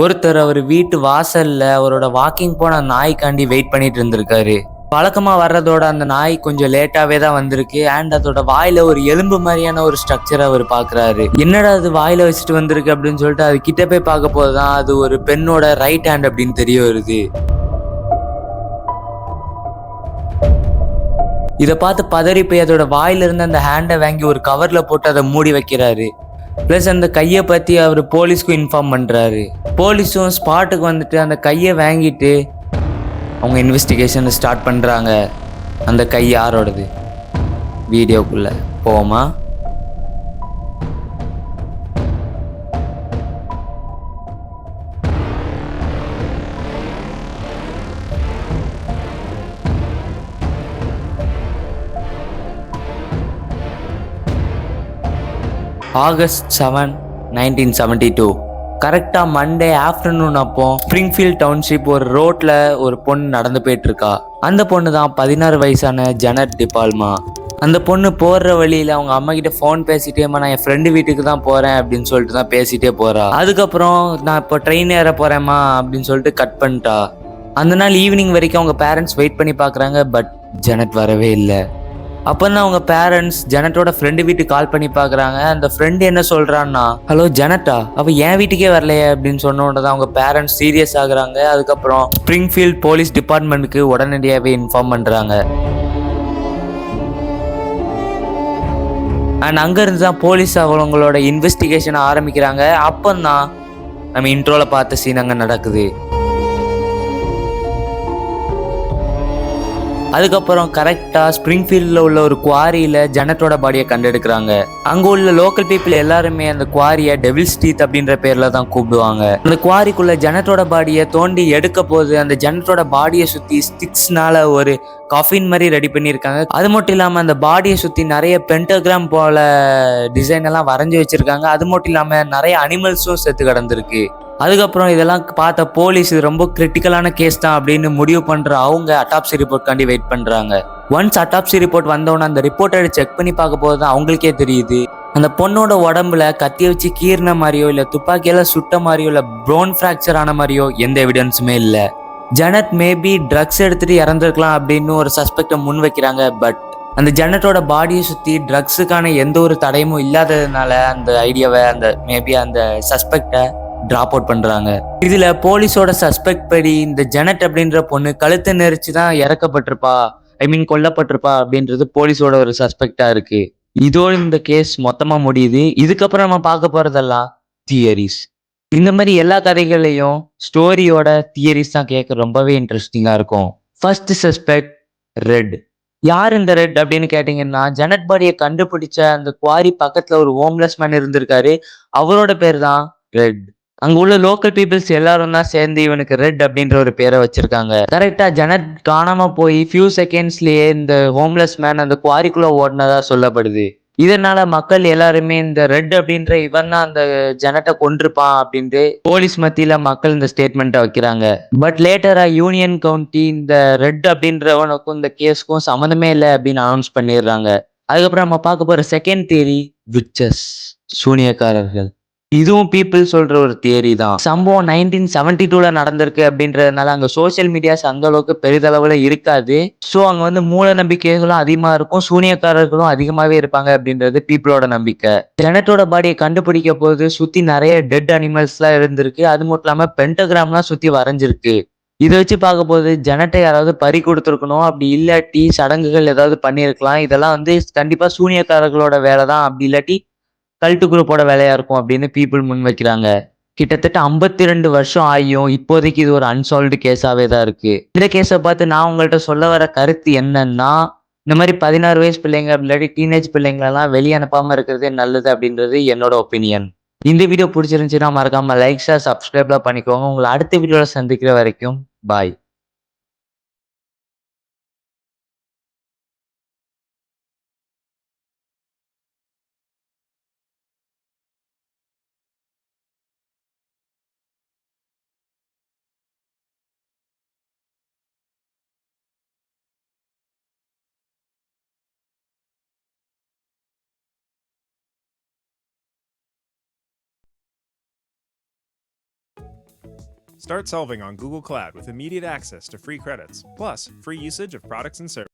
ஒருத்தர் அவர் வீட்டு வாசல்ல அவரோட வாக்கிங் போன நாய்க்காண்டி வெயிட் பண்ணிட்டு இருந்திருக்காரு. வழக்கமா வர்றதோட அந்த நாய் கொஞ்சம் லேட்டாவே தான் வந்திருக்கு. அண்ட் அதோட வாயில ஒரு எலும்பு மாதிரியான ஒரு ஸ்ட்ரக்சர் அவர் பாக்குறாரு. என்னடா அது வாயில வச்சுட்டு வந்திருக்கு அப்படின்னு சொல்லிட்டு அது கிட்ட போய் பார்க்க போதுதான் அது ஒரு பெண்ணோட ரைட் ஹேண்ட் அப்படின்னு தெரிய வருது. இதை பார்த்து பதறி போய் அதோட வாயில இருந்து அந்த ஹேண்டை வாங்கி ஒரு கவர்ல போட்டு அதை மூடி வைக்கிறாரு. பிளஸ் அந்த கையை பத்தி அவர் போலீஸ்க்கு இன்ஃபார்ம் பண்றாரு. போலீஸும் ஸ்பாட்டுக்கு வந்துட்டு அந்த கையை வாங்கிட்டு அவங்க இன்வெஸ்டிகேஷன் ஸ்டார்ட் பண்றாங்க. அந்த கை யாரோடது? வீடியோக்குள்ள போமா? ஆகஸ்ட் 7, 1972 கரெக்டாக மண்டே ஆஃப்டர்நூன் அப்போ ஸ்ப்ரிங்ஃபீல்ட் டவுன்ஷிப் ஒரு ரோட்ல ஒரு பொண்ணு நடந்து போயிட்டு இருக்கா. அந்த பொண்ணு தான் 16 வயசான ஜெனட் டிபால்மா. அந்த பொண்ணு போடுற வழியில அவங்க அம்மா கிட்ட ஃபோன் பேசிட்டேமா நான் என் ஃப்ரெண்டு வீட்டுக்கு தான் போறேன் அப்படின்னு சொல்லிட்டு தான் பேசிட்டே போறா. அதுக்கப்புறம் நான் இப்போ ட்ரெயின் ஏற போறேம்மா அப்படின்னு சொல்லிட்டு கட் பண்ணிட்டா. அந்த நாள் ஈவினிங் வரைக்கும் அவங்க பேரண்ட்ஸ் வெயிட் பண்ணி பார்க்குறாங்க. பட் ஜெனட் வரவே இல்லை. அப்போ தான் அவங்க பேரண்ட்ஸ் ஜெனட்டோட ஃப்ரெண்டு வீட்டுக்கு கால் பண்ணி பார்க்குறாங்க. அந்த ஃப்ரெண்டு என்ன சொல்கிறான்னா, ஹலோ ஜெனட்டா, அவள் என் வீட்டுக்கே வரலையே அப்படின்னு சொன்னோட தான் அவங்க பேரண்ட்ஸ் சீரியஸ் ஆகுறாங்க. அதுக்கப்புறம் ஸ்ப்ரிங்ஃபீல்ட் போலீஸ் டிபார்ட்மெண்ட்டுக்கு உடனடியாகவே இன்ஃபார்ம் பண்ணுறாங்க. அண்ட் அங்கேருந்து தான் போலீஸ் அவங்களோட இன்வெஸ்டிகேஷனை ஆரம்பிக்கிறாங்க. அப்போ தான் நம்ம இன்ட்ரோவில் பார்த்த சீன் அங்கே நடக்குது. அதுக்கப்புறம் கரெக்டாக ஸ்ப்ரிங்ஃபீல்டில் உள்ள ஒரு குவாரியில் ஜெனட்டோட பாடியை கண்டெடுக்கிறாங்க. அங்கே உள்ள லோக்கல் பீப்புள் எல்லாருமே அந்த குவாரியை டெவில்ஸ் டீத் அப்படின்ற பேரில் தான் கூப்பிடுவாங்க. அந்த குவாரிக்குள்ள ஜெனட்டோட பாடியை தோண்டி எடுக்க போது அந்த ஜெனட்டோட பாடியை சுற்றி ஸ்டிக்ஸ்னால ஒரு காஃபின் மாதிரி ரெடி பண்ணியிருக்காங்க. அது மட்டும் இல்லாமல் அந்த பாடியை சுற்றி நிறைய பென்டோகிராம் போல டிசைன் எல்லாம் வரைஞ்சி வச்சிருக்காங்க. அது மட்டும் இல்லாமல் நிறைய அனிமல்ஸும் செத்து கிடந்திருக்கு. அதுக்கப்புறம் இதெல்லாம் பார்த்த போலீஸ் இது ரொம்ப கிரிட்டிக்கலான கேஸ் தான் அப்படின்னு முடிவு பண்ற அவங்க அட்டாப்சி ரிப்போர்ட் காண்டி வெயிட் பண்றாங்க. ஒன்ஸ் அட்டாப்சி ரிப்போர்ட் வந்தோன்னா அந்த ரிப்போர்ட்டை செக் பண்ணி பார்க்க போது தான் அவங்களுக்கே தெரியுது அந்த பொண்ணோட உடம்புல கத்திய வச்சு கீர்ன மாதிரியோ இல்ல துப்பாக்கியால சுட்ட மாதிரியோ இல்ல ப்ரோன் ஃப்ராக்சர் ஆன மாதிரியோ எந்த எவிடன்ஸுமே இல்லை. ஜெனட் மேபி ட்ரக்ஸ் எடுத்துட்டு இறந்துருக்கலாம் அப்படின்னு ஒரு சஸ்பெக்டை முன் வைக்கிறாங்க. பட் அந்த ஜெனட்டோட பாடியை சுற்றி ட்ரக்ஸுக்கான எந்த ஒரு தடயமும் இல்லாததுனால அந்த ஐடியாவை அந்த மேபி அந்த சஸ்பெக்டை டிராப் அவுட் பண்றாங்க. இதுல போலீஸோட சஸ்பெக்ட் படி இந்த ஜெனட் அப்படின்ற பொண்ணு கழுத்தை நெரிச்சு தான் இறக்கப்பட்டிருப்பா, கொல்லப்பட்டிருப்பா அப்படின்றது போலீஸோட ஒரு சஸ்பெக்டா இருக்கு. இதோட இந்த கேஸ் மொத்தமா முடியுது. இதுக்கப்புறம் நம்ம பார்க்க போறதெல்லாம் தியரிஸ். இந்த மாதிரி எல்லா கதைகளையும் ஸ்டோரியோட தியரிஸ் தான் கேட்க ரொம்பவே இன்ட்ரெஸ்டிங்கா இருக்கும். First suspect red. யார் இந்த ரெட் அப்படின்னு கேட்டீங்கன்னா, ஜெனட் பாடியை கண்டுபிடிச்ச அந்த குவாரி பக்கத்துல ஒரு ஹோம்லெஸ் மேன் இருந்திருக்காரு. அவரோட பேர் தான் ரெட். அங்க உள்ள லோக்கல் பீப்புள்ஸ் எல்லாரும் தான் சேர்ந்து இவனுக்கு ரெட் அப்படின்ற ஒரு பேரை வச்சிருக்காங்க. கரெக்டா ஜெனட் காணாம போய் ஃபியூ செகண்ட்ஸ்லயே இந்த ஹோம்லெஸ் மேன் அந்த குவாரிக்குள்ள ஓடினதா சொல்லப்படுது. இதனால மக்கள் எல்லாருமே இந்த ரெட் அப்படின்ற இவன் தான் அந்த ஜெனட்டை கொண்டிருப்பான் அப்படின்ட்டு போலீஸ் மத்தியில மக்கள் இந்த ஸ்டேட்மெண்ட்டை வைக்கிறாங்க. பட் லேட்டரா யூனியன் கவுண்டி இந்த ரெட் அப்படின்றவனுக்கும் இந்த கேஸ்க்கும் சம்மந்தமே இல்லை அப்படின்னு அனௌன்ஸ் பண்ணிடுறாங்க. அதுக்கப்புறம் நம்ம பார்க்க போற செகண்ட் தியரி விச்சஸ், சூனியக்காரர்கள். இதுவும் பீப்புள் சொல்ற ஒரு தியரி தான். சம்பவம் 1972 நடந்திருக்கு அப்படின்றதுனால அங்க சோசியல் மீடியாஸ் அந்த அளவுக்கு பெரிதளவுல இருக்காது. ஸோ அங்க வந்து மூட நம்பிக்கைகளும் அதிகமா இருக்கும், சூனியக்காரர்களும் அதிகமாவே இருப்பாங்க அப்படின்றது பீப்புளோட நம்பிக்கை. ஜெனட்டோட பாடியை கண்டுபிடிக்க போது சுத்தி நிறைய டெட் அனிமல்ஸ் எல்லாம் இருந்திருக்கு. அது மட்டும் இல்லாம பென்டகிராம்லாம் சுத்தி வரைஞ்சிருக்கு. இதை வச்சு பார்க்க போது ஜெனட்டை யாராவது பறி கொடுத்துருக்கணும், அப்படி இல்லாட்டி சடங்குகள் ஏதாவது பண்ணியிருக்கலாம். இதெல்லாம் வந்து கண்டிப்பா சூனியக்காரர்களோட வேலை தான், அப்படி இல்லாட்டி கல்ட்டு குரூப்போட வேலையா இருக்கும் அப்படின்னு பீப்புள் முன் வைக்கிறாங்க. கிட்டத்தட்ட 52 வருஷம் ஆகியும் இப்போதைக்கு இது ஒரு அன்சால்வ்டு கேஸாவே தான் இருக்கு. இந்த கேஸை பார்த்து நான் உங்கள்கிட்ட சொல்ல வர கருத்து என்னன்னா, இந்த மாதிரி 16 வயசு பிள்ளைங்க இல்லாட்டி டீனேஜ் பிள்ளைங்களெல்லாம் வெளியே அனுப்பாம இருக்கிறதே நல்லது அப்படின்றது என்னோட ஒப்பீனியன். இந்த வீடியோ பிடிச்சிருந்துச்சுன்னா மறக்காம லைக் ஷேர் சப்ஸ்கிரைப்லாம் பண்ணிக்கோங்க. உங்களை அடுத்த வீடியோல சந்திக்கிற வரைக்கும் பாய். Start solving on Google Cloud with immediate access to free credits, plus free usage of products and services.